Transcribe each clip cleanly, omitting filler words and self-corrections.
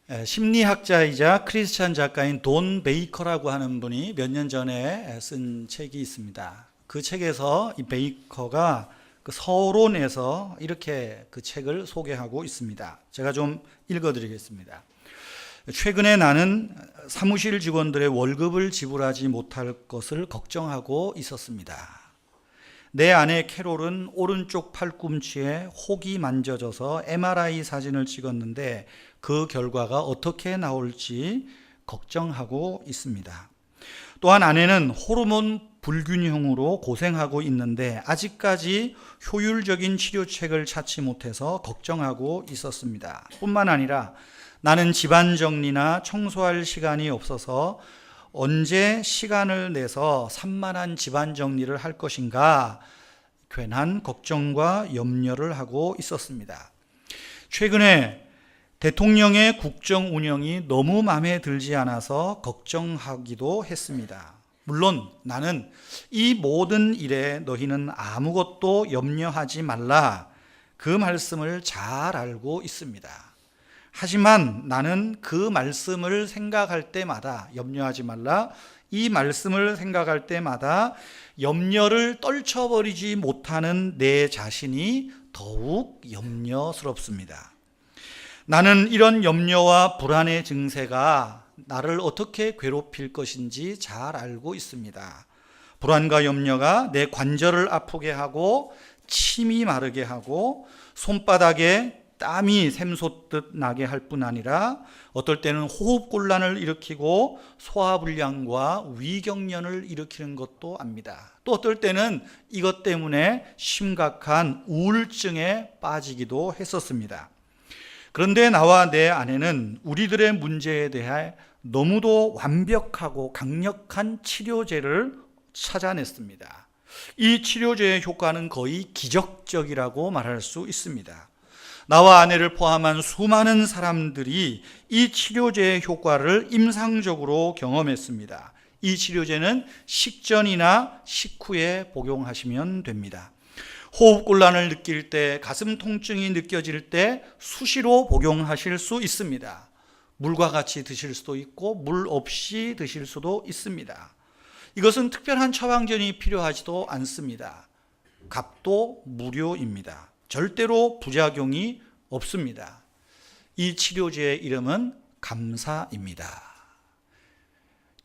심리학자이자 크리스찬 작가인 돈 베이커라고 하는 분이 몇 년 전에 쓴 책이 있습니다. 그 책에서 이 베이커가 그 서론에서 이렇게 그 책을 소개하고 있습니다. 제가 좀 읽어드리겠습니다. 최근에 나는 사무실 직원들의 월급을 지불하지 못할 것을 걱정하고 있었습니다. 내 아내 캐롤은 오른쪽 팔꿈치에 혹이 만져져서 MRI 사진을 찍었는데 그 결과가 어떻게 나올지 걱정하고 있습니다. 또한 아내는 호르몬 불균형으로 고생하고 있는데 아직까지 효율적인 치료책을 찾지 못해서 걱정하고 있었습니다. 뿐만 아니라 나는 집안 정리나 청소할 시간이 없어서 언제 시간을 내서 산만한 집안 정리를 할 것인가 괜한 걱정과 염려를 하고 있었습니다. 최근에 대통령의 국정 운영이 너무 마음에 들지 않아서 걱정하기도 했습니다. 물론 나는 이 모든 일에 너희는 아무것도 염려하지 말라 그 말씀을 잘 알고 있습니다. 하지만 나는 그 말씀을 생각할 때마다 염려하지 말라 이 말씀을 생각할 때마다 염려를 떨쳐버리지 못하는 내 자신이 더욱 염려스럽습니다. 나는 이런 염려와 불안의 증세가 나를 어떻게 괴롭힐 것인지 잘 알고 있습니다. 불안과 염려가 내 관절을 아프게 하고 침이 마르게 하고 손바닥에 땀이 샘솟듯 나게 할 뿐 아니라 어떨 때는 호흡곤란을 일으키고 소화불량과 위경련을 일으키는 것도 압니다. 또 어떨 때는 이것 때문에 심각한 우울증에 빠지기도 했었습니다. 그런데 나와 내 아내는 우리들의 문제에 대해 너무도 완벽하고 강력한 치료제를 찾아냈습니다. 이 치료제의 효과는 거의 기적적이라고 말할 수 있습니다. 나와 아내를 포함한 수많은 사람들이 이 치료제의 효과를 임상적으로 경험했습니다. 이 치료제는 식전이나 식후에 복용하시면 됩니다. 호흡곤란을 느낄 때, 가슴 통증이 느껴질 때 수시로 복용하실 수 있습니다. 물과 같이 드실 수도 있고 물 없이 드실 수도 있습니다. 이것은 특별한 처방전이 필요하지도 않습니다. 값도 무료입니다. 절대로 부작용이 없습니다. 이 치료제의 이름은 감사입니다.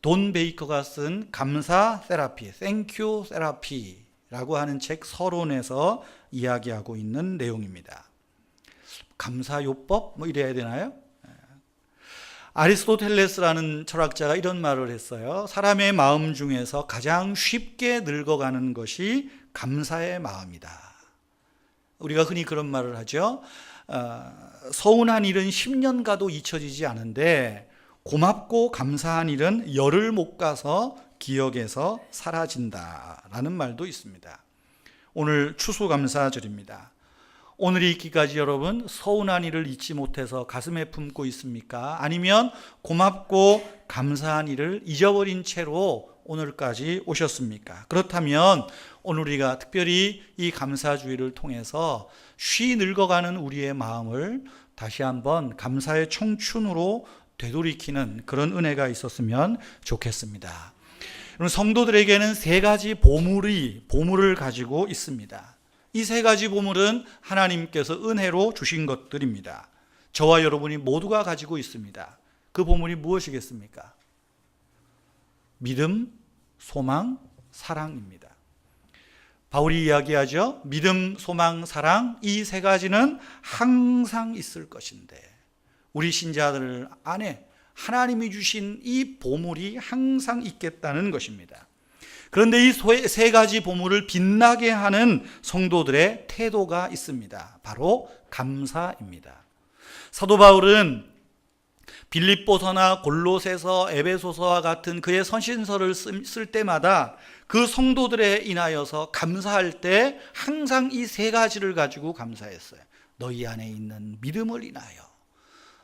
돈 베이커가 쓴 감사 테라피, 땡큐 테라피라고 하는 책 서론에서 이야기하고 있는 내용입니다. 감사요법? 이래야 되나요? 아리스토텔레스라는 철학자가 이런 말을 했어요. 사람의 마음 중에서 가장 쉽게 늙어가는 것이 감사의 마음이다. 우리가 흔히 그런 말을 하죠. 서운한 일은 10년 가도 잊혀지지 않은데 고맙고 감사한 일은 열을 못 가서 기억에서 사라진다라는 말도 있습니다. 오늘 추수감사절입니다. 오늘이 있기까지 여러분 서운한 일을 잊지 못해서 가슴에 품고 있습니까? 아니면 고맙고 감사한 일을 잊어버린 채로 오늘까지 오셨습니까? 그렇다면 오늘 우리가 특별히 이 감사주의를 통해서 쉬 늙어가는 우리의 마음을 다시 한번 감사의 청춘으로 되돌이키는 그런 은혜가 있었으면 좋겠습니다. 성도들에게는 세 가지 보물을 가지고 있습니다. 이 세 가지 보물은 하나님께서 은혜로 주신 것들입니다. 저와 여러분이 모두가 가지고 있습니다. 그 보물이 무엇이겠습니까? 믿음, 소망, 사랑입니다. 바울이 이야기하죠. 믿음, 소망, 사랑 이 세 가지는 항상 있을 것인데 우리 신자들 안에 하나님이 주신 이 보물이 항상 있겠다는 것입니다. 그런데 이 세 가지 보물을 빛나게 하는 성도들의 태도가 있습니다. 바로 감사입니다. 사도 바울은 빌립보서나 골로새서, 에베소서와 같은 그의 선신서를 쓸 때마다 그 성도들에 인하여서 감사할 때 항상 이 세 가지를 가지고 감사했어요. 너희 안에 있는 믿음을 인하여,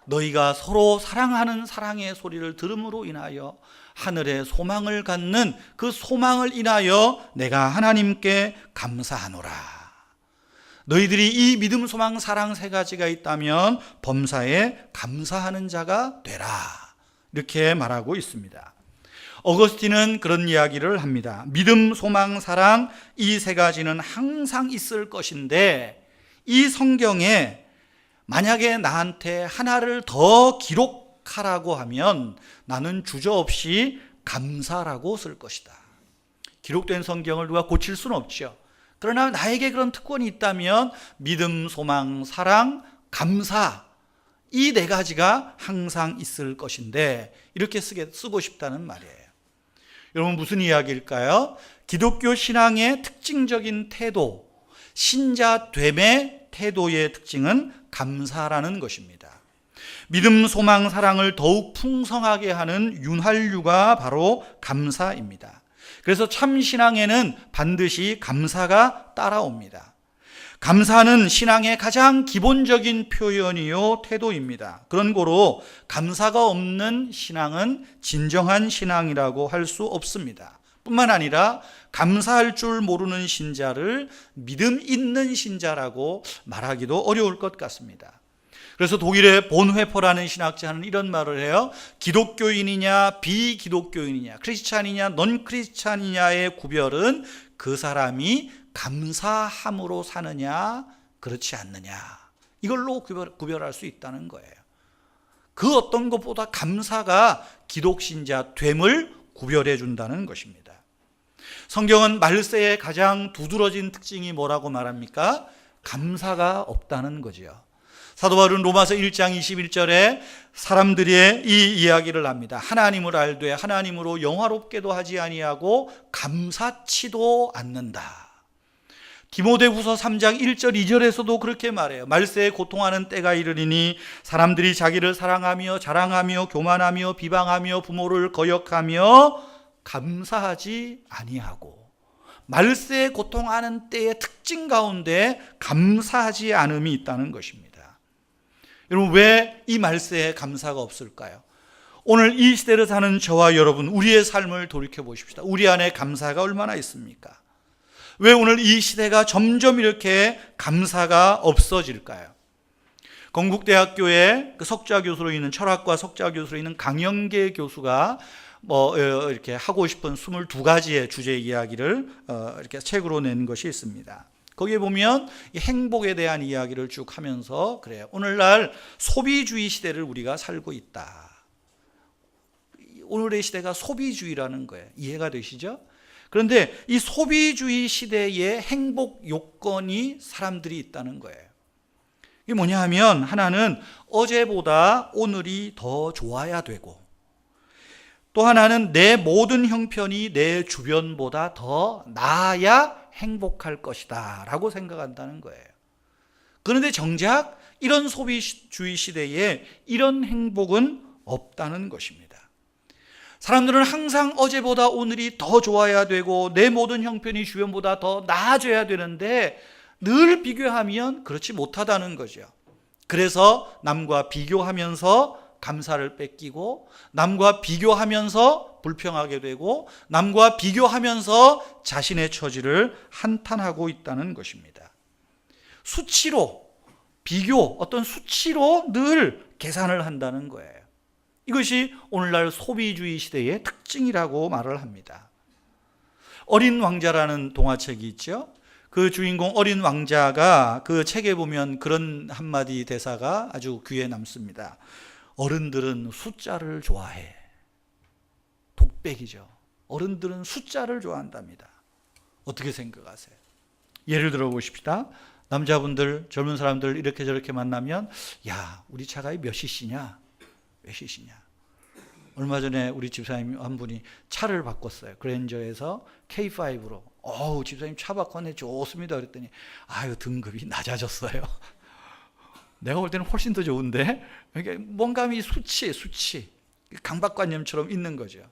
너희가 서로 사랑하는 사랑의 소리를 들음으로 인하여, 하늘의 소망을 갖는 그 소망을 인하여 내가 하나님께 감사하노라. 너희들이 이 믿음, 소망, 사랑 세 가지가 있다면 범사에 감사하는 자가 되라. 이렇게 말하고 있습니다. 어거스틴은 그런 이야기를 합니다. 믿음, 소망, 사랑 이 세 가지는 항상 있을 것인데 이 성경에 만약에 나한테 하나를 더 기록하라고 하면 나는 주저없이 감사라고 쓸 것이다. 기록된 성경을 누가 고칠 수는 없죠. 그러나 나에게 그런 특권이 있다면 믿음, 소망, 사랑, 감사 이 네 가지가 항상 있을 것인데 이렇게 쓰고 싶다는 말이에요. 여러분 무슨 이야기일까요? 기독교 신앙의 특징적인 태도, 신자됨의 태도의 특징은 감사라는 것입니다. 믿음, 소망, 사랑을 더욱 풍성하게 하는 윤활유가 바로 감사입니다. 그래서 참 신앙에는 반드시 감사가 따라옵니다. 감사는 신앙의 가장 기본적인 표현이요 태도입니다. 그런 고로 감사가 없는 신앙은 진정한 신앙이라고 할 수 없습니다. 뿐만 아니라 감사할 줄 모르는 신자를 믿음 있는 신자라고 말하기도 어려울 것 같습니다. 그래서 독일의 본회퍼라는 신학자는 이런 말을 해요. 기독교인이냐 비기독교인이냐 크리스찬이냐 넌 크리스찬이냐의 구별은 그 사람이 감사함으로 사느냐 그렇지 않느냐 이걸로 구별할 수 있다는 거예요. 그 어떤 것보다 감사가 기독신자 됨을 구별해 준다는 것입니다. 성경은 말세의 가장 두드러진 특징이 뭐라고 말합니까? 감사가 없다는 거죠. 사도 바울은 로마서 1장 21절에 사람들의 이 이야기를 합니다. 하나님을 알되 하나님으로 영화롭게도 하지 아니하고 감사치도 않는다. 디모데후서 3장 1절 2절에서도 그렇게 말해요. 말세에 고통하는 때가 이르리니 사람들이 자기를 사랑하며 자랑하며 교만하며 비방하며 부모를 거역하며 감사하지 아니하고, 말세에 고통하는 때의 특징 가운데 감사하지 않음이 있다는 것입니다. 여러분 왜 이 말세에 감사가 없을까요? 오늘 이 시대를 사는 저와 여러분 우리의 삶을 돌이켜 보십시다. 우리 안에 감사가 얼마나 있습니까? 왜 오늘 이 시대가 점점 이렇게 감사가 없어질까요? 건국대학교에 그 석좌 교수로 있는 철학과 석좌 교수로 있는 강영계 교수가 이렇게 하고 싶은 22가지의 주제 이야기를 이렇게 책으로 낸 것이 있습니다. 거기에 보면 이 행복에 대한 이야기를 쭉 하면서 그래요. 오늘날 소비주의 시대를 우리가 살고 있다. 오늘의 시대가 소비주의라는 거예요. 이해가 되시죠? 그런데 이 소비주의 시대의 행복 요건이 사람들이 있다는 거예요. 이게 뭐냐 하면 하나는 어제보다 오늘이 더 좋아야 되고, 또 하나는 내 모든 형편이 내 주변보다 더 나아야 행복할 것이다 라고 생각한다는 거예요. 그런데 정작 이런 소비주의 시대에 이런 행복은 없다는 것입니다. 사람들은 항상 어제보다 오늘이 더 좋아야 되고 내 모든 형편이 주변보다 더 나아져야 되는데 늘 비교하면 그렇지 못하다는 거죠. 그래서 남과 비교하면서 감사를 뺏기고, 남과 비교하면서 불평하게 되고, 남과 비교하면서 자신의 처지를 한탄하고 있다는 것입니다. 수치로, 비교, 어떤 수치로 늘 계산을 한다는 거예요. 이것이 오늘날 소비주의 시대의 특징이라고 말을 합니다. 어린 왕자라는 동화책이 있죠. 그 주인공 어린 왕자가 그 책에 보면 그런 한마디 대사가 아주 귀에 남습니다. 어른들은 숫자를 좋아해. 독백이죠. 어른들은 숫자를 좋아한답니다. 어떻게 생각하세요? 예를 들어 보십시다. 남자분들, 젊은 사람들 이렇게 저렇게 만나면 야, 우리 차가 몇 cc냐? 몇 cc냐? 얼마 전에 우리 집사님 한 분이 차를 바꿨어요. 그랜저에서 K5로. 집사님 차 바꿨네, 좋습니다. 그랬더니 아유, 등급이 낮아졌어요. 내가 볼 때는 훨씬 더 좋은데, 뭔가 이 수치 강박관념처럼 있는 거죠.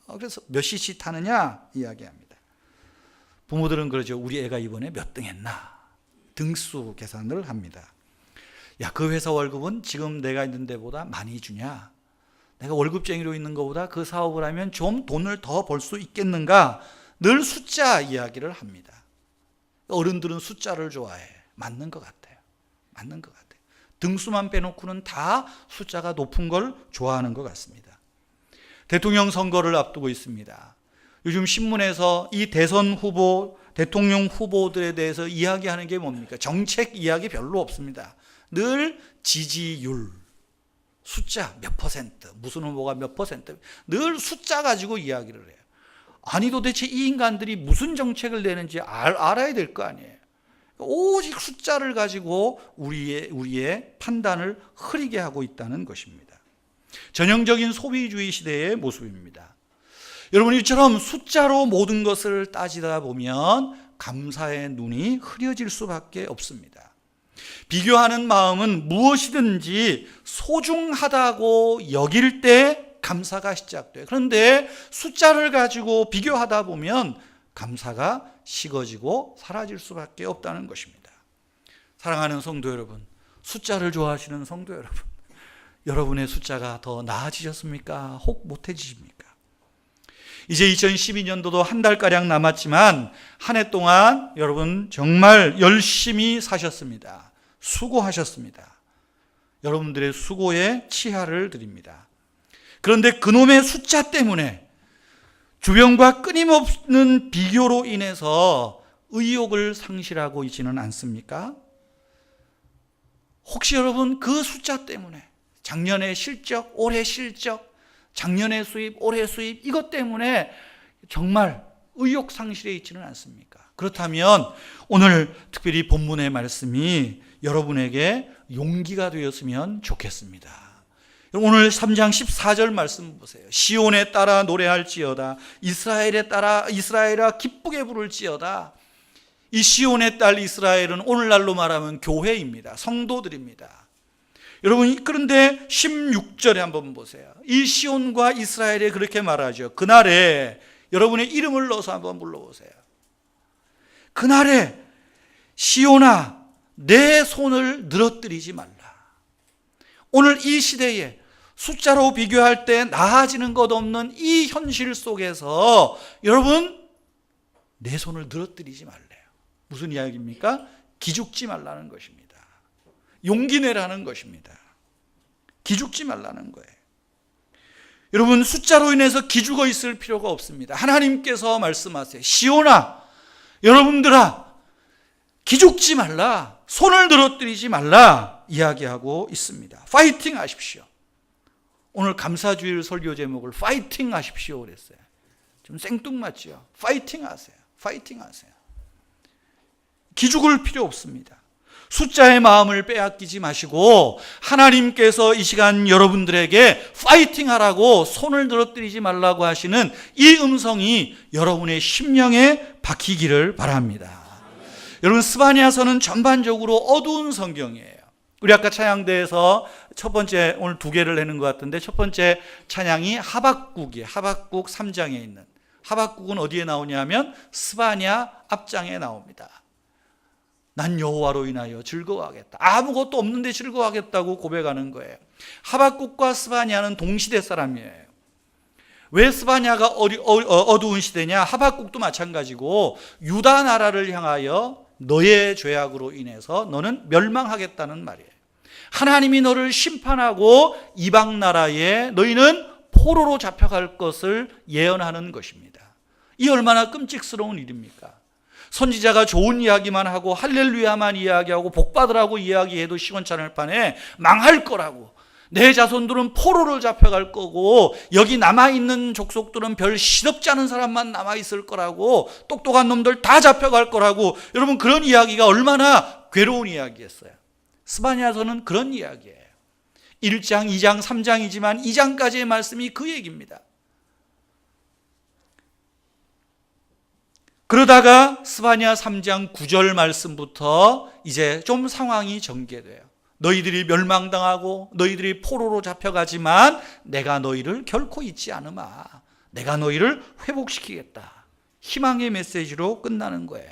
그래서 몇 cc 타느냐 이야기합니다. 부모들은 그러죠. 우리 애가 이번에 몇 등 했나 등수 계산을 합니다. 야, 그 회사 월급은 지금 내가 있는 데보다 많이 주냐? 내가 월급쟁이로 있는 것보다 그 사업을 하면 좀 돈을 더 벌 수 있겠는가? 늘 숫자 이야기를 합니다. 어른들은 숫자를 좋아해. 맞는 것 같아요. 맞는 것 같아요. 등수만 빼놓고는 다 숫자가 높은 걸 좋아하는 것 같습니다. 대통령 선거를 앞두고 있습니다. 요즘 신문에서 이 대선 후보, 대통령 후보들에 대해서 이야기하는 게 뭡니까? 정책 이야기 별로 없습니다. 늘 지지율, 숫자 몇 퍼센트, 무슨 후보가 몇 퍼센트, 늘 숫자 가지고 이야기를 해요. 아니 도대체 이 인간들이 무슨 정책을 내는지 알아야 될 거 아니에요. 오직 숫자를 가지고 우리의 판단을 흐리게 하고 있다는 것입니다. 전형적인 소비주의 시대의 모습입니다. 여러분, 이처럼 숫자로 모든 것을 따지다 보면 감사의 눈이 흐려질 수밖에 없습니다. 비교하는 마음은 무엇이든지 소중하다고 여길 때 감사가 시작돼요. 그런데 숫자를 가지고 비교하다 보면 감사가 식어지고 사라질 수밖에 없다는 것입니다. 사랑하는 성도 여러분, 숫자를 좋아하시는 성도 여러분, 여러분의 숫자가 더 나아지셨습니까? 혹 못해지십니까? 이제 2012년도도 한 달가량 남았지만 한 해 동안 여러분 정말 열심히 사셨습니다. 수고하셨습니다. 여러분들의 수고에 치하를 드립니다. 그런데 그놈의 숫자 때문에 주변과 끊임없는 비교로 인해서 의욕을 상실하고 있지는 않습니까? 혹시 여러분 그 숫자 때문에 작년의 실적, 올해 실적, 작년의 수입, 올해 수입, 이것 때문에 정말 의욕 상실해 있지는 않습니까? 그렇다면 오늘 특별히 본문의 말씀이 여러분에게 용기가 되었으면 좋겠습니다. 오늘 3장 14절 말씀 보세요. 시온에 따라 노래할지어다, 이스라엘아 기쁘게 부를지어다. 이 시온의 딸 이스라엘은 오늘날로 말하면 교회입니다. 성도들입니다. 여러분, 그런데 16절에 한번 보세요. 이 시온과 이스라엘에 그렇게 말하죠. 그날에 여러분의 이름을 넣어서 한번 불러보세요. 그날에 시온아 내 손을 늘어뜨리지 말라. 오늘 이 시대에 숫자로 비교할 때 나아지는 것 없는 이 현실 속에서 여러분 내 손을 늘어뜨리지 말래요. 무슨 이야기입니까? 기죽지 말라는 것입니다. 용기 내라는 것입니다. 기죽지 말라는 거예요. 여러분, 숫자로 인해서 기죽어 있을 필요가 없습니다. 하나님께서 말씀하세요. 시온아, 여러분들아, 기죽지 말라, 손을 늘어뜨리지 말라 이야기하고 있습니다. 파이팅 하십시오. 오늘 감사주일 설교 제목을 파이팅 하십시오 그랬어요. 좀 생뚱맞죠? 파이팅 하세요. 파이팅 하세요. 기죽을 필요 없습니다. 숫자의 마음을 빼앗기지 마시고 하나님께서 이 시간 여러분들에게 파이팅 하라고 손을 늘어뜨리지 말라고 하시는 이 음성이 여러분의 심령에 박히기를 바랍니다. 여러분, 스바냐서는 전반적으로 어두운 성경이에요. 우리 아까 찬양대에서 첫 번째, 오늘 두 개를 내는 것 같은데 첫 번째 찬양이 하박국이에요. 하박국 3장에 있는. 하박국은 어디에 나오냐면 스바냐 앞장에 나옵니다. 난 여호와로 인하여 즐거워하겠다. 아무것도 없는데 즐거워하겠다고 고백하는 거예요. 하박국과 스바냐는 동시대 사람이에요. 왜 스바냐가 어두운 시대냐? 하박국도 마찬가지고 유다 나라를 향하여 너의 죄악으로 인해서 너는 멸망하겠다는 말이에요. 하나님이 너를 심판하고 이방 나라에 너희는 포로로 잡혀갈 것을 예언하는 것입니다. 이 얼마나 끔찍스러운 일입니까? 선지자가 좋은 이야기만 하고 할렐루야만 이야기하고 복받으라고 이야기해도 시원찮을 판에 망할 거라고, 내 자손들은 포로를 잡혀갈 거고 여기 남아있는 족속들은 별 시덥지 않은 사람만 남아있을 거라고, 똑똑한 놈들 다 잡혀갈 거라고, 여러분 그런 이야기가 얼마나 괴로운 이야기였어요. 스바냐서는 그런 이야기예요. 1장, 2장, 3장이지만 2장까지의 말씀이 그 얘기입니다. 그러다가 스바냐 3장 9절 말씀부터 이제 좀 상황이 전개돼요. 너희들이 멸망당하고 너희들이 포로로 잡혀가지만 내가 너희를 결코 잊지 않으마. 내가 너희를 회복시키겠다. 희망의 메시지로 끝나는 거예요.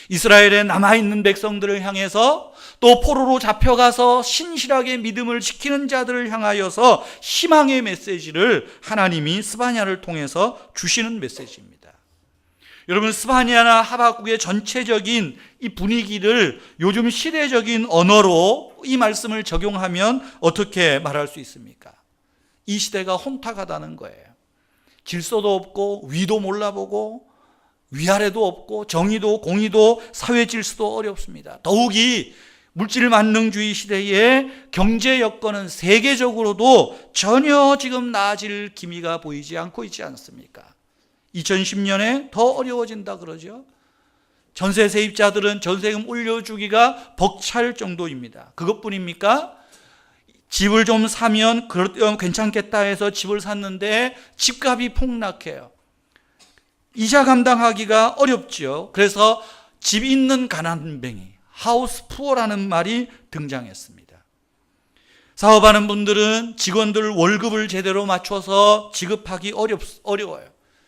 이스라엘에 남아있는 백성들을 향해서 또 포로로 잡혀가서 신실하게 믿음을 지키는 자들을 향하여서 희망의 메시지를 하나님이 스바냐를 통해서 주시는 메시지입니다. 여러분, 스바냐나 하박국의 전체적인 이 분위기를 요즘 시대적인 언어로 이 말씀을 적용하면 어떻게 말할 수 있습니까? 이 시대가 혼탁하다는 거예요. 질서도 없고 위도 몰라보고 위아래도 없고 정의도 공의도 사회 질서도 어렵습니다. 더욱이 물질 만능주의 시대에 경제 여건은 세계적으로도 전혀 지금 나아질 기미가 보이지 않고 있지 않습니까? 2010년에 더 어려워진다 그러죠. 전세 세입자들은 전세금 올려주기가 벅찰 정도입니다. 그것뿐입니까? 집을 좀 사면 괜찮겠다 해서 집을 샀는데 집값이 폭락해요. 이자 감당하기가 어렵죠. 그래서 집 있는 가난뱅이, 하우스 푸어라는 말이 등장했습니다. 사업하는 분들은 직원들 월급을 제대로 맞춰서 지급하기 어려워요.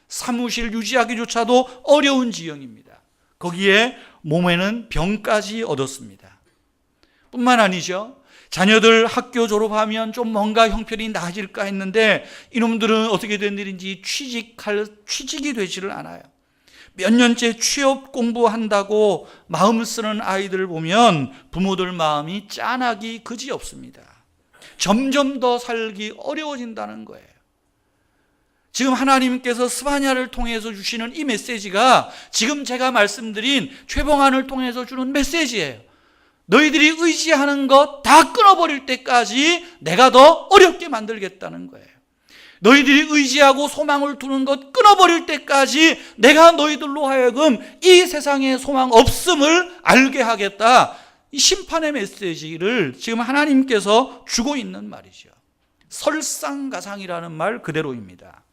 사무실 유지하기조차도 어려운 지형입니다. 거기에 몸에는 병까지 얻었습니다. 뿐만 아니죠. 자녀들 학교 졸업하면 좀 뭔가 형편이 나아질까 했는데 이놈들은 어떻게 된 일인지 취직이 되지를 않아요. 몇 년째 취업 공부한다고 마음 쓰는 아이들 보면 부모들 마음이 짠하기 그지없습니다. 점점 더 살기 어려워진다는 거예요. 지금 하나님께서 스바냐를 통해서 주시는 이 메시지가 지금 제가 말씀드린 최봉환을 통해서 주는 메시지예요. 너희들이 의지하는 것 다 끊어버릴 때까지 내가 더 어렵게 만들겠다는 거예요. 너희들이 의지하고 소망을 두는 것 끊어버릴 때까지 내가 너희들로 하여금 이 세상에 소망 없음을 알게 하겠다. 이 심판의 메시지를 지금 하나님께서 주고 있는 말이죠. 설상가상이라는 말 그대로입니다.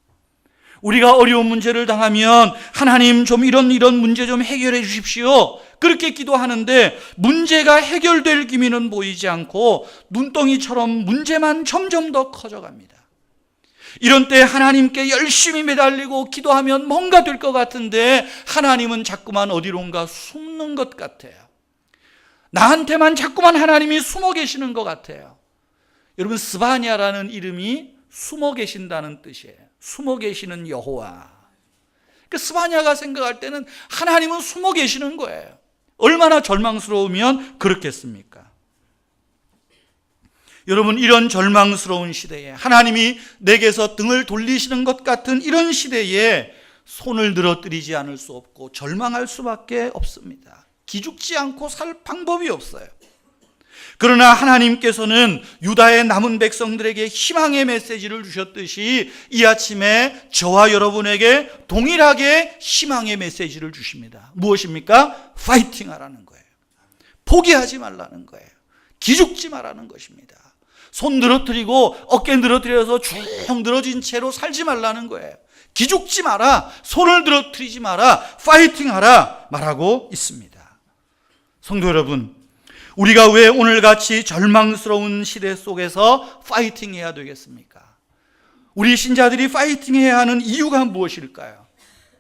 우리가 어려운 문제를 당하면 하나님 좀 이런 문제 좀 해결해 주십시오. 그렇게 기도하는데 문제가 해결될 기미는 보이지 않고 눈덩이처럼 문제만 점점 더 커져갑니다. 이런 때 하나님께 열심히 매달리고 기도하면 뭔가 될 것 같은데 하나님은 자꾸만 어디론가 숨는 것 같아요. 나한테만 자꾸만 하나님이 숨어 계시는 것 같아요. 여러분, 스바냐라는 이름이 숨어 계신다는 뜻이에요. 숨어 계시는 여호와. 그 스바냐가 생각할 때는 하나님은 숨어 계시는 거예요. 얼마나 절망스러우면 그렇겠습니까? 여러분, 이런 절망스러운 시대에 하나님이 내게서 등을 돌리시는 것 같은 이런 시대에 손을 늘어뜨리지 않을 수 없고 절망할 수밖에 없습니다. 기죽지 않고 살 방법이 없어요. 그러나 하나님께서는 유다의 남은 백성들에게 희망의 메시지를 주셨듯이 이 아침에 저와 여러분에게 동일하게 희망의 메시지를 주십니다. 무엇입니까? 파이팅 하라는 거예요. 포기하지 말라는 거예요. 기죽지 말라는 것입니다. 손 늘어뜨리고 어깨 늘어뜨려서 쭉 늘어진 채로 살지 말라는 거예요. 기죽지 마라, 손을 늘어뜨리지 마라, 파이팅 하라 말하고 있습니다. 성도 여러분, 우리가 왜 오늘같이 절망스러운 시대 속에서 파이팅 해야 되겠습니까? 우리 신자들이 파이팅 해야 하는 이유가 무엇일까요?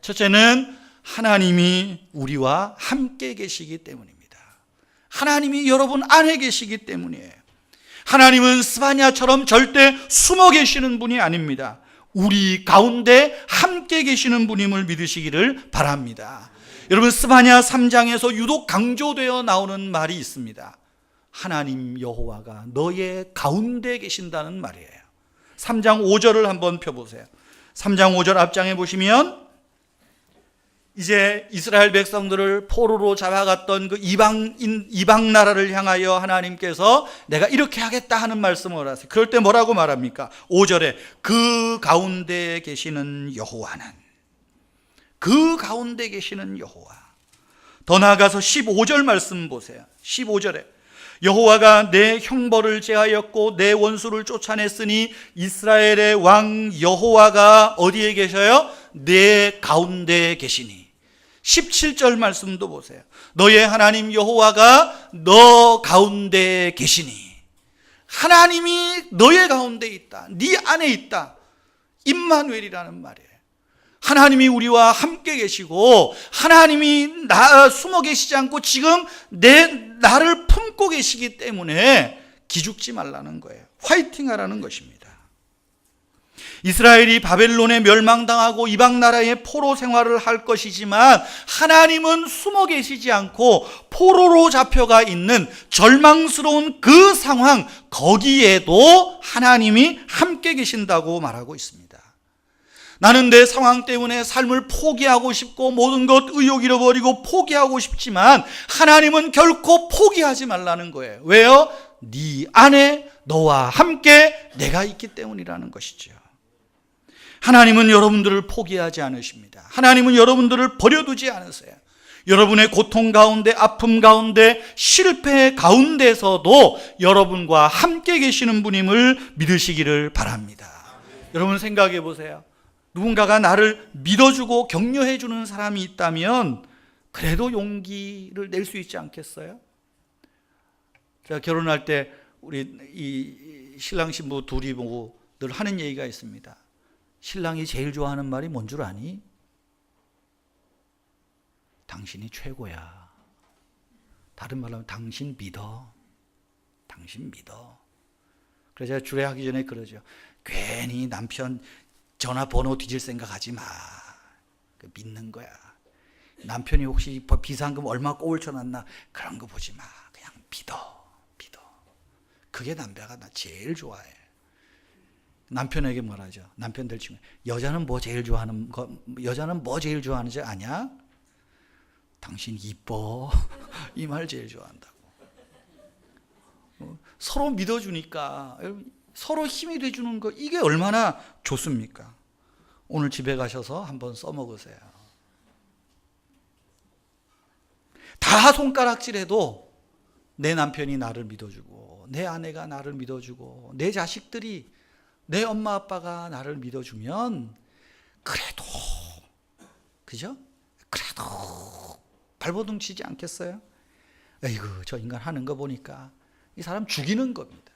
첫째는 하나님이 우리와 함께 계시기 때문입니다. 하나님이 여러분 안에 계시기 때문이에요. 하나님은 스바냐처럼 절대 숨어 계시는 분이 아닙니다. 우리 가운데 함께 계시는 분임을 믿으시기를 바랍니다. 여러분, 스바냐 3장에서 유독 강조되어 나오는 말이 있습니다. 하나님 여호와가 너의 가운데 계신다는 말이에요. 3장 5절을 한번 펴보세요. 3장 5절 앞장에 보시면 이제 이스라엘 백성들을 포로로 잡아갔던 그 이방 나라를 향하여 하나님께서 내가 이렇게 하겠다 하는 말씀을 하세요. 그럴 때 뭐라고 말합니까? 5절에 그 가운데 계시는 여호와는, 그 가운데 계시는 여호와. 더 나아가서 15절 말씀 보세요. 15절에 여호와가 내 형벌을 제하였고 내 원수를 쫓아냈으니 이스라엘의 왕 여호와가 어디에 계셔요? 내 가운데 계시니. 17절 말씀도 보세요. 너의 하나님 여호와가 너 가운데 계시니. 하나님이 너의 가운데 있다, 네 안에 있다. 임마누엘이라는 말이에요. 하나님이 우리와 함께 계시고 하나님이 숨어 계시지 않고 지금 나를 품고 계시기 때문에 기죽지 말라는 거예요. 화이팅 하라는 것입니다. 이스라엘이 바벨론에 멸망당하고 이방 나라의 포로 생활을 할 것이지만 하나님은 숨어 계시지 않고 포로로 잡혀가 있는 절망스러운 그 상황, 거기에도 하나님이 함께 계신다고 말하고 있습니다. 나는 내 상황 때문에 삶을 포기하고 싶고 모든 것 의욕 잃어버리고 포기하고 싶지만 하나님은 결코 포기하지 말라는 거예요. 왜요? 네 안에 너와 함께 내가 있기 때문이라는 것이죠. 하나님은 여러분들을 포기하지 않으십니다. 하나님은 여러분들을 버려두지 않으세요. 여러분의 고통 가운데, 아픔 가운데, 실패 가운데서도 여러분과 함께 계시는 분임을 믿으시기를 바랍니다. 여러분 생각해 보세요. 누군가가 나를 믿어주고 격려해주는 사람이 있다면 그래도 용기를 낼 수 있지 않겠어요? 제가 결혼할 때 우리 이 신랑 신부 둘이 보고 늘 하는 얘기가 있습니다. 신랑이 제일 좋아하는 말이 뭔 줄 아니? 당신이 최고야. 다른 말로 하면 당신 믿어. 당신 믿어. 그래서 제가 주례하기 전에 그러죠. 괜히 남편 전화번호 뒤질 생각하지 마. 믿는 거야. 남편이 혹시 비상금 얼마 꼬울 쳐놨나 그런 거 보지 마. 그냥 믿어. 그게 남자가 나 제일 좋아해. 남편에게 말하죠. 남편들 중에 여자는 뭐 제일 좋아하는지 아냐? 당신 이뻐. 이 말 제일 좋아한다고. 서로 믿어주니까, 서로 힘이 돼주는 거, 이게 얼마나 좋습니까? 오늘 집에 가셔서 한번 써먹으세요. 다 손가락질해도 내 남편이 나를 믿어주고, 내 아내가 나를 믿어주고, 내 자식들이, 내 엄마 아빠가 나를 믿어주면 그래도, 그죠? 그래도 발버둥 치지 않겠어요? 에이구, 저 인간 하는 거 보니까 이 사람 죽이는 겁니다.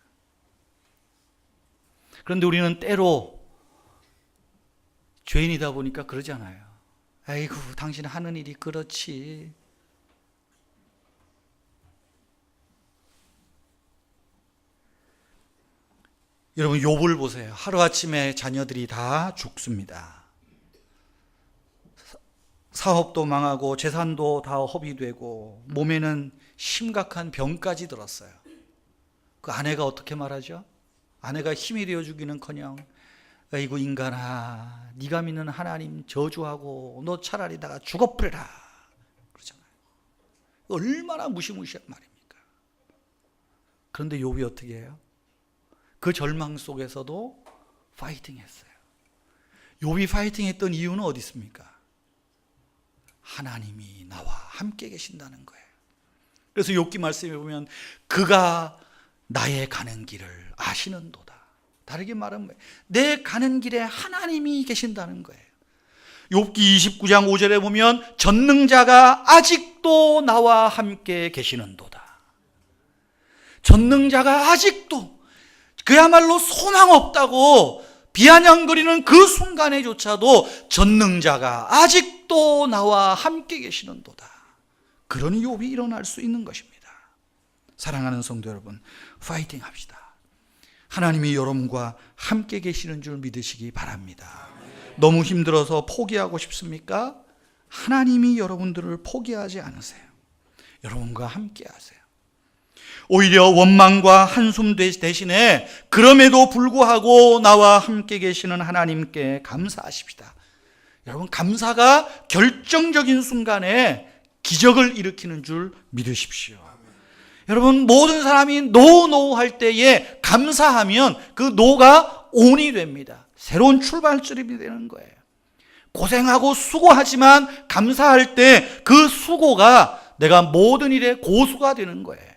그런데 우리는 때로 죄인이다 보니까 그러잖아요. 에이구, 당신 하는 일이 그렇지. 여러분 욥을 보세요. 하루아침에 자녀들이 다 죽습니다. 사업도 망하고 재산도 다 허비되고 몸에는 심각한 병까지 들었어요. 그 아내가 어떻게 말하죠? 아내가 힘이 되어주기는커녕 아이고 인간아, 네가 믿는 하나님 저주하고 너 차라리 나가 죽어버려라 그러잖아요. 얼마나 무시무시한 말입니까? 그런데 욥이 어떻게 해요? 그 절망 속에서도 파이팅했어요. 욥이 파이팅했던 이유는 어디 있습니까? 하나님이 나와 함께 계신다는 거예요. 그래서 욥기 말씀에 보면 그가 나의 가는 길을 아시는도다. 다르게 말하면 내 가는 길에 하나님이 계신다는 거예요. 욥기 29장 5절에 보면 전능자가 아직도 나와 함께 계시는도다. 전능자가 아직도, 그야말로 소망 없다고 비아냥거리는 그 순간에조차도 전능자가 아직도 나와 함께 계시는도다. 그런 욥이 일어날 수 있는 것입니다. 사랑하는 성도 여러분, 파이팅 합시다. 하나님이 여러분과 함께 계시는 줄 믿으시기 바랍니다. 너무 힘들어서 포기하고 싶습니까? 하나님이 여러분들을 포기하지 않으세요. 여러분과 함께 하세요. 오히려 원망과 한숨 대신에 그럼에도 불구하고 나와 함께 계시는 하나님께 감사하십시다. 여러분, 감사가 결정적인 순간에 기적을 일으키는 줄 믿으십시오. 여러분, 모든 사람이 노 할 때에 감사하면 그 노가 온이 됩니다. 새로운 출발점이 되는 거예요. 고생하고 수고하지만 감사할 때 그 수고가 내가 모든 일에 고수가 되는 거예요.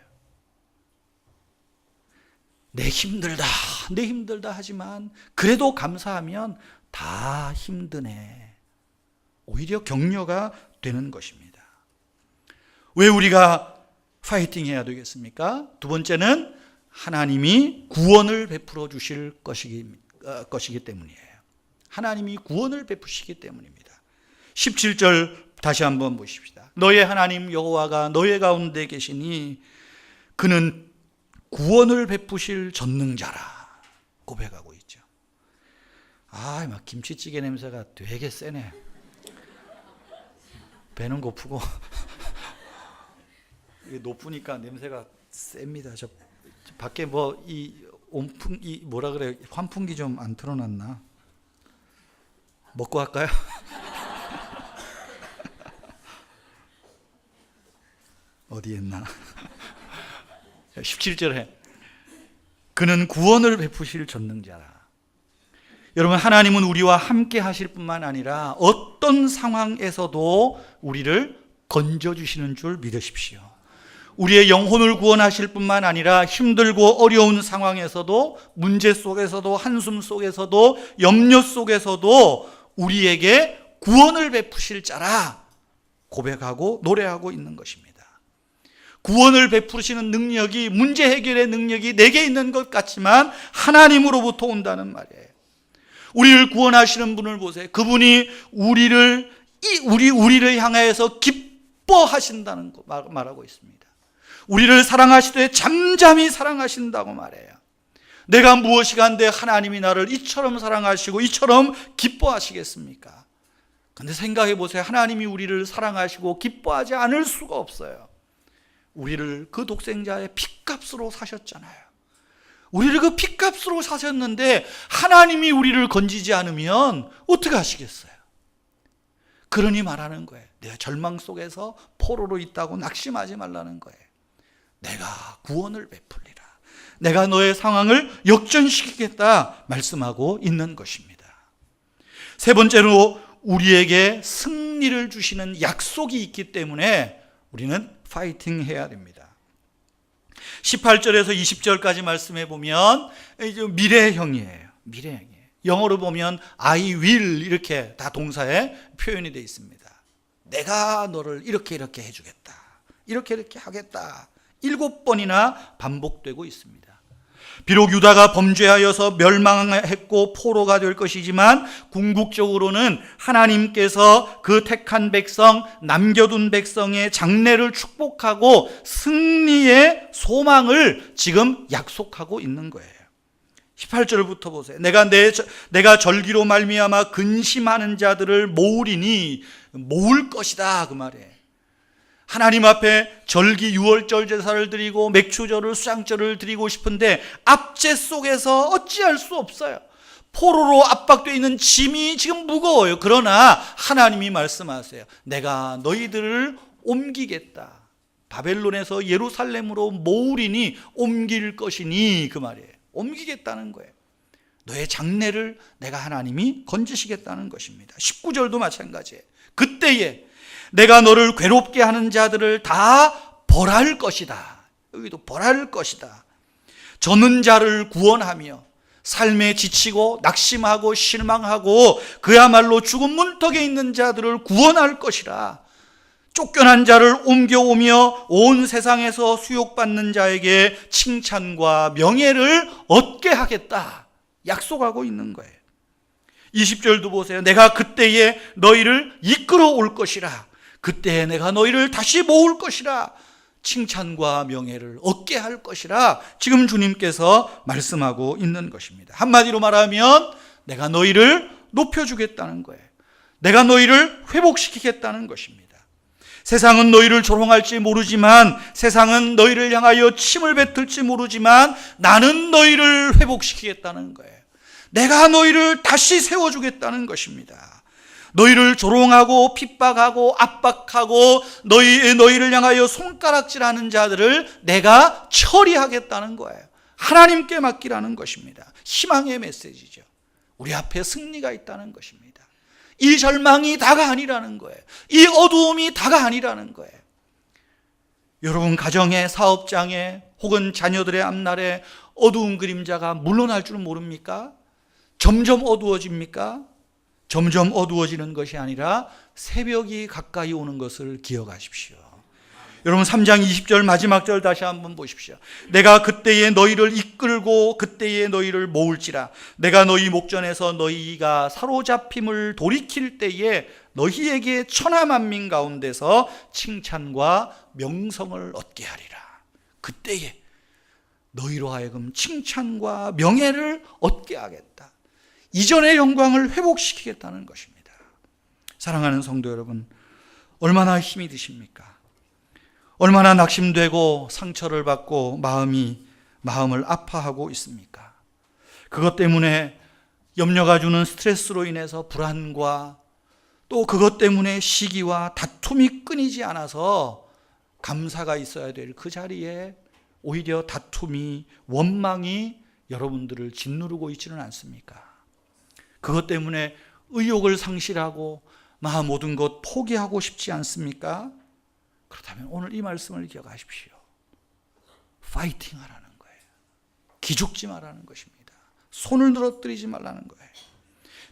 내 힘들다 하지만 그래도 감사하면 다 힘드네. 오히려 격려가 되는 것입니다. 왜 우리가 파이팅 해야 되겠습니까? 두 번째는 하나님이 구원을 베풀어 주실 것이기 때문이에요. 하나님이 구원을 베푸시기 때문입니다. 17절 다시 한번 보십시다. 너의 하나님 여호와가 너의 가운데 계시니 그는 구원을 베푸실 전능자라 고백하고 있죠. 막 김치찌개 냄새가 되게 세네. 배는 고프고 높으니까 냄새가 셉니다. 저 밖에 이 뭐라 그래, 환풍기 좀 안 틀어놨나? 먹고 할까요? 어디 했나? 17절에 그는 구원을 베푸실 전능자라. 여러분, 하나님은 우리와 함께 하실 뿐만 아니라 어떤 상황에서도 우리를 건져주시는 줄 믿으십시오. 우리의 영혼을 구원하실 뿐만 아니라 힘들고 어려운 상황에서도, 문제 속에서도, 한숨 속에서도, 염려 속에서도 우리에게 구원을 베푸실 자라 고백하고 노래하고 있는 것입니다. 구원을 베푸시는 능력이, 문제 해결의 능력이 내게 있는 것 같지만 하나님으로부터 온다는 말이에요. 우리를 구원하시는 분을 보세요. 그분이 우리를 향하여서 기뻐하신다는 거 말하고 있습니다. 우리를 사랑하시되 잠잠히 사랑하신다고 말해요. 내가 무엇이 간데 하나님이 나를 이처럼 사랑하시고 이처럼 기뻐하시겠습니까? 그런데 생각해 보세요. 하나님이 우리를 사랑하시고 기뻐하지 않을 수가 없어요. 우리를 그 독생자의 핏값으로 사셨잖아요. 우리를 그 핏값으로 사셨는데 하나님이 우리를 건지지 않으면 어떻게 하시겠어요? 그러니 말하는 거예요. 내가 절망 속에서 포로로 있다고 낙심하지 말라는 거예요. 내가 구원을 베풀리라. 내가 너의 상황을 역전시키겠다 말씀하고 있는 것입니다. 세 번째로 우리에게 승리를 주시는 약속이 있기 때문에 우리는 파이팅 해야 됩니다. 18절에서 20절까지 말씀해 보면 미래형이에요. 미래형이에요. 영어로 보면 I will 이렇게 다 동사에 표현이 되어 있습니다. 내가 너를 이렇게 해주겠다. 이렇게 하겠다. 7번이나 반복되고 있습니다. 비록 유다가 범죄하여서 멸망했고 포로가 될 것이지만 궁극적으로는 하나님께서 그 택한 백성, 남겨둔 백성의 장래를 축복하고 승리의 소망을 지금 약속하고 있는 거예요. 18절부터 보세요. 내가 절기로 말미암아 근심하는 자들을 모으리니, 모을 것이다 그 말이에요. 하나님 앞에 절기 유월절 제사를 드리고 맥추절을, 수장절을 드리고 싶은데 압제 속에서 어찌할 수 없어요. 포로로 압박되어 있는 짐이 지금 무거워요. 그러나 하나님이 말씀하세요. 내가 너희들을 옮기겠다. 바벨론에서 예루살렘으로 모으리니 옮길 것이니 그 말이에요. 옮기겠다는 거예요. 너의 장래를 내가 하나님이 건지시겠다는 것입니다. 19절도 마찬가지예요. 그때에 내가 너를 괴롭게 하는 자들을 다 벌할 것이다. 여기도 벌할 것이다. 젖는 자를 구원하며 삶에 지치고 낙심하고 실망하고 그야말로 죽음 문턱에 있는 자들을 구원할 것이라. 쫓겨난 자를 옮겨오며 온 세상에서 수욕받는 자에게 칭찬과 명예를 얻게 하겠다. 약속하고 있는 거예요. 20절도 보세요. 내가 그때에 너희를 이끌어 올 것이라. 그때에 내가 너희를 다시 모을 것이라. 칭찬과 명예를 얻게 할 것이라. 지금 주님께서 말씀하고 있는 것입니다. 한마디로 말하면 내가 너희를 높여주겠다는 거예요. 내가 너희를 회복시키겠다는 것입니다. 세상은 너희를 조롱할지 모르지만, 세상은 너희를 향하여 침을 뱉을지 모르지만 나는 너희를 회복시키겠다는 거예요. 내가 너희를 다시 세워주겠다는 것입니다. 너희를 조롱하고 핍박하고 압박하고 너희를 향하여 손가락질하는 자들을 내가 처리하겠다는 거예요. 하나님께 맡기라는 것입니다. 희망의 메시지죠. 우리 앞에 승리가 있다는 것입니다. 이 절망이 다가 아니라는 거예요. 이 어두움이 다가 아니라는 거예요. 여러분 가정에, 사업장에 혹은 자녀들의 앞날에 어두운 그림자가 물러날 줄 모릅니까? 점점 어두워집니까? 점점 어두워지는 것이 아니라 새벽이 가까이 오는 것을 기억하십시오. 여러분 3장 20절 마지막 절 다시 한번 보십시오. 내가 그때에 너희를 이끌고 그때에 너희를 모을지라. 내가 너희 목전에서 너희가 사로잡힘을 돌이킬 때에 너희에게 천하만민 가운데서 칭찬과 명성을 얻게 하리라. 그때에 너희로 하여금 칭찬과 명예를 얻게 하겠다. 이전의 영광을 회복시키겠다는 것입니다. 사랑하는 성도 여러분, 얼마나 힘이 드십니까? 얼마나 낙심되고 상처를 받고 마음을 아파하고 있습니까? 그것 때문에 염려가 주는 스트레스로 인해서 불안과 또 그것 때문에 시기와 다툼이 끊이지 않아서 감사가 있어야 될 그 자리에 오히려 다툼이, 원망이 여러분들을 짓누르고 있지는 않습니까? 그것 때문에 의욕을 상실하고 모든 것 포기하고 싶지 않습니까? 그렇다면 오늘 이 말씀을 기억하십시오. 파이팅 하라는 거예요. 기죽지 말라는 것입니다. 손을 늘어뜨리지 말라는 거예요.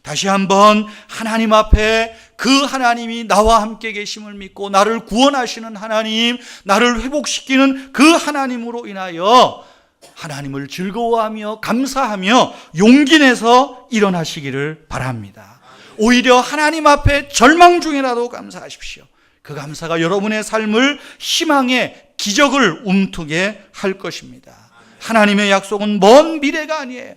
다시 한번 하나님 앞에 그 하나님이 나와 함께 계심을 믿고 나를 구원하시는 하나님, 나를 회복시키는 그 하나님으로 인하여 하나님을 즐거워하며 감사하며 용기 내서 일어나시기를 바랍니다. 오히려 하나님 앞에 절망 중이라도 감사하십시오. 그 감사가 여러분의 삶을 희망의 기적을 움트게 할 것입니다. 하나님의 약속은 먼 미래가 아니에요.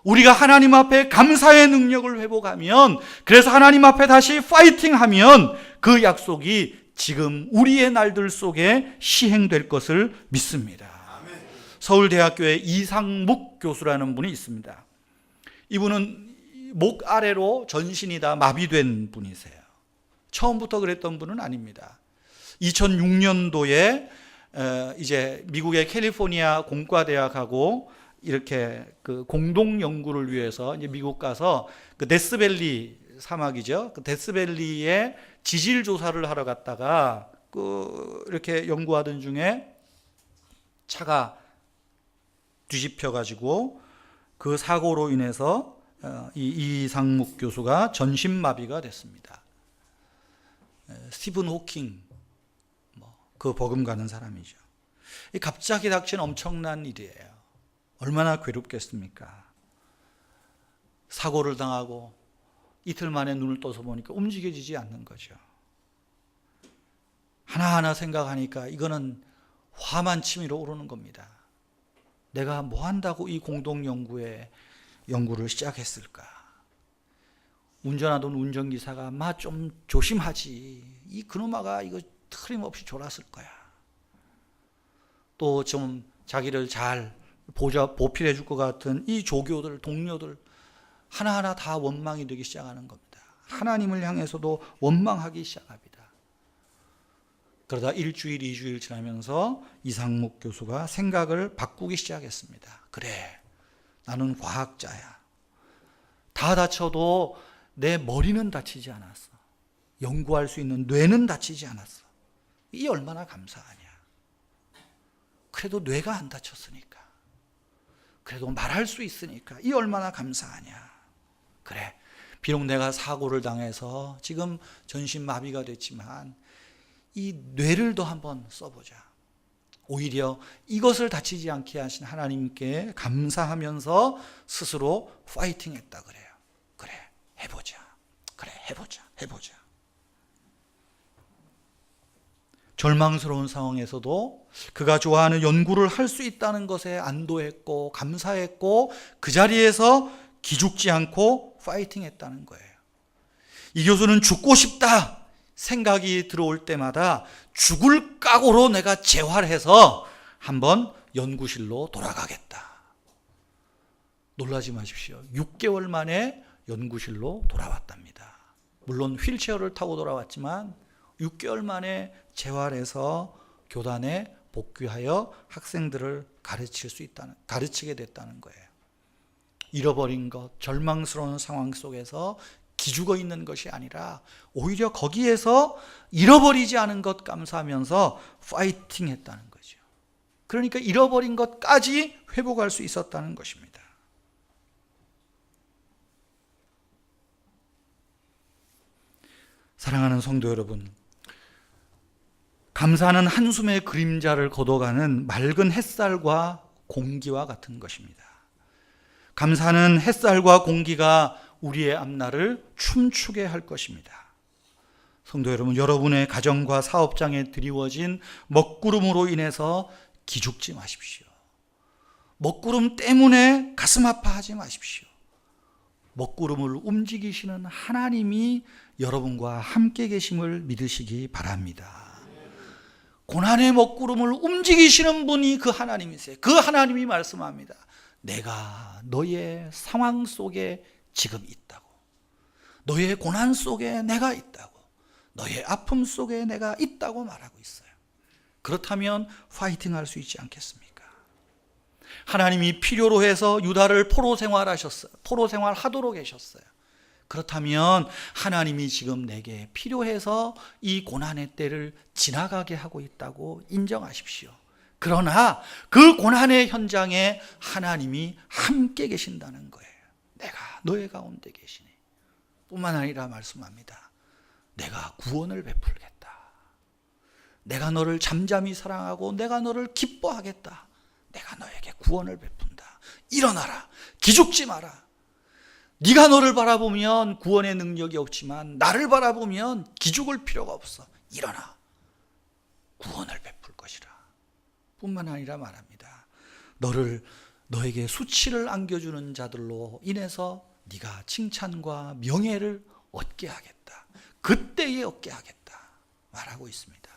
우리가 하나님 앞에 감사의 능력을 회복하면, 그래서 하나님 앞에 다시 파이팅하면 그 약속이 지금 우리의 날들 속에 시행될 것을 믿습니다. 서울대학교에 이상묵 교수라는 분이 있습니다. 이분은 목 아래로 전신이 다 마비된 분이세요. 처음부터 그랬던 분은 아닙니다. 2006년도에 이제 미국의 캘리포니아 공과대학하고 이렇게 그 공동 연구를 위해서 이제 미국 가서 그 데스밸리 사막이죠. 그 데스밸리에 지질 조사를 하러 갔다가 그 이렇게 연구하던 중에 차가 뒤집혀 가지고 그 사고로 인해서 이상묵 교수가 전신마비가 됐습니다. 스티븐 호킹 그 버금가는 사람이죠. 갑자기 닥친 엄청난 일이에요. 얼마나 괴롭겠습니까? 사고를 당하고 이틀 만에 눈을 떠서 보니까 움직여지지 않는 거죠. 하나하나 생각하니까 이거는 화만 치밀어 오르는 겁니다. 내가 뭐 한다고 이 연구를 시작했을까? 운전하던 운전기사가 좀 조심하지. 이 그놈아가 이거 틀림없이 졸았을 거야. 또 좀 자기를 잘 보필해 줄 것 같은 이 조교들, 동료들 하나하나 다 원망이 되기 시작하는 겁니다. 하나님을 향해서도 원망하기 시작합니다. 그러다 일주일, 2주일 지나면서 이상묵 교수가 생각을 바꾸기 시작했습니다. 그래, 나는 과학자야. 다 다쳐도 내 머리는 다치지 않았어. 연구할 수 있는 뇌는 다치지 않았어. 이 얼마나 감사하냐. 그래도 뇌가 안 다쳤으니까. 그래도 말할 수 있으니까 이 얼마나 감사하냐. 그래, 비록 내가 사고를 당해서 지금 전신마비가 됐지만 이 뇌를 더 한번 써보자. 오히려 이것을 다치지 않게 하신 하나님께 감사하면서 스스로 파이팅했다 그래요. 그래, 해보자. 그래, 해보자. 절망스러운 상황에서도 그가 좋아하는 연구를 할 수 있다는 것에 안도했고 감사했고 그 자리에서 기죽지 않고 파이팅했다는 거예요. 이 교수는 죽고 싶다 생각이 들어올 때마다 죽을 각오로 내가 재활해서 한번 연구실로 돌아가겠다. 놀라지 마십시오. 6개월 만에 연구실로 돌아왔답니다. 물론 휠체어를 타고 돌아왔지만 6개월 만에 재활해서 교단에 복귀하여 학생들을 가르치게 됐다는 거예요. 잃어버린 것, 절망스러운 상황 속에서 기죽어 있는 것이 아니라 오히려 거기에서 잃어버리지 않은 것 감사하면서 파이팅 했다는 거죠. 그러니까 잃어버린 것까지 회복할 수 있었다는 것입니다. 사랑하는 성도 여러분, 감사는 한숨의 그림자를 걷어가는 맑은 햇살과 공기와 같은 것입니다. 감사는 햇살과 공기가 우리의 앞날을 춤추게 할 것입니다. 성도 여러분, 여러분의 가정과 사업장에 드리워진 먹구름으로 인해서 기죽지 마십시오. 먹구름 때문에 가슴 아파하지 마십시오. 먹구름을 움직이시는 하나님이 여러분과 함께 계심을 믿으시기 바랍니다. 고난의 먹구름을 움직이시는 분이 그 하나님이세요. 그 하나님이 말씀합니다. 내가 너의 상황 속에 지금 있다고. 너의 고난 속에 내가 있다고. 너의 아픔 속에 내가 있다고 말하고 있어요. 그렇다면 파이팅 할 수 있지 않겠습니까? 하나님이 필요로 해서 유다를 포로 생활하셨어요. 포로 생활하도록 하셨어요. 그렇다면 하나님이 지금 내게 필요해서 이 고난의 때를 지나가게 하고 있다고 인정하십시오. 그러나 그 고난의 현장에 하나님이 함께 계신다는 거예요. 내가 너의 가운데 계시니 뿐만 아니라 말씀합니다. 내가 구원을 베풀겠다. 내가 너를 잠잠히 사랑하고 내가 너를 기뻐하겠다. 내가 너에게 구원을 베푼다. 일어나라. 기죽지 마라. 네가 너를 바라보면 구원의 능력이 없지만 나를 바라보면 기죽을 필요가 없어. 일어나. 구원을 베풀 것이라. 뿐만 아니라 말합니다. 너에게 수치를 안겨주는 자들로 인해서 네가 칭찬과 명예를 얻게 하겠다. 그때에 얻게 하겠다. 말하고 있습니다.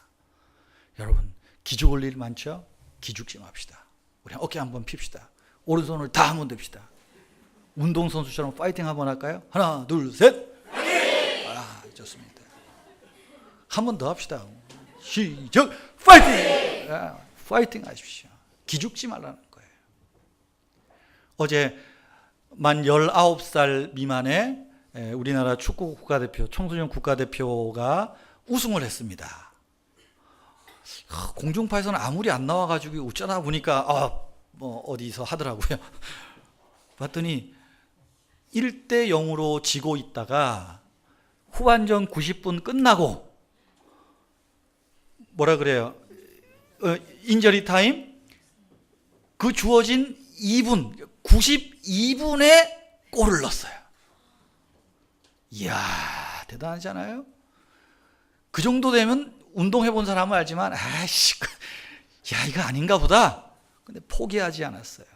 여러분, 기죽을 일 많죠? 기죽지 맙시다. 우리 어깨 한번 핍시다. 오른손을 다 한번 듭시다. 운동선수처럼 파이팅 한번 할까요? 하나, 둘, 셋. 좋습니다. 한 번 더 합시다. 시작. 파이팅. 파이팅 하십시오. 기죽지 말라는 거예요. 어제 만 19살 미만의 우리나라 축구 국가대표, 청소년 국가대표가 우승을 했습니다. 공중파에서는 아무리 안 나와가지고 어쩌다 보니까 어디서 하더라고요. 봤더니 1대 0으로 지고 있다가 후반전 90분 끝나고 뭐라 그래요? 인저리 타임 그 주어진 2분 92분에 골을 넣었어요. 이야, 대단하잖아요. 그 정도 되면 운동해본 사람은 알지만 이거 아닌가 보다. 근데 포기하지 않았어요.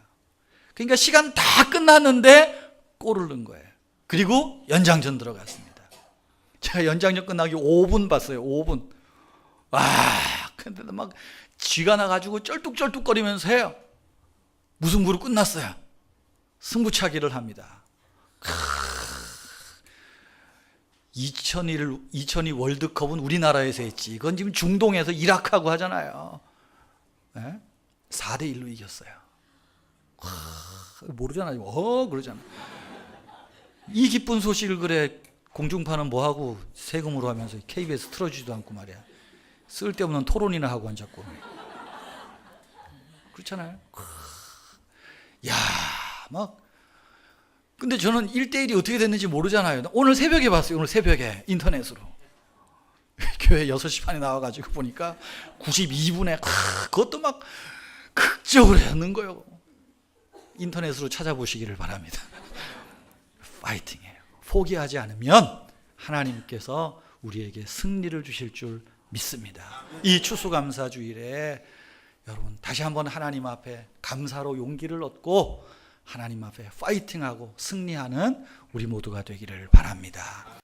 그러니까 시간 다 끝났는데 골을 넣은 거예요. 그리고 연장전 들어갔습니다. 제가 연장전 끝나기 5분 봤어요. 5분. 근데 막 쥐가 나가지고 쩔뚝쩔뚝거리면서 해요. 무승부로 끝났어요. 승부차기를 합니다. 2002 월드컵은 우리나라에서 했지. 이건 지금 중동에서 이라크하고 하잖아요. 4대 1로 이겼어요. 모르잖아요. 그러잖아. 이 기쁜 소식을 그래 공중파는 뭐하고 세금으로 하면서 KBS 틀어주지도 않고 말이야. 쓸데없는 토론이나 하고 앉았고. 그렇잖아요. 근데 저는 1대1이 어떻게 됐는지 모르잖아요. 오늘 새벽에 봤어요. 오늘 새벽에 인터넷으로. 교회 6시 반에 나와가지고 보니까 92분에 그것도 막 극적으로 했는 거예요. 인터넷으로 찾아보시기를 바랍니다. 파이팅해요. 포기하지 않으면 하나님께서 우리에게 승리를 주실 줄 믿습니다. 이 추수감사주일에 여러분 다시 한번 하나님 앞에 감사로 용기를 얻고 하나님 앞에 파이팅하고 승리하는 우리 모두가 되기를 바랍니다.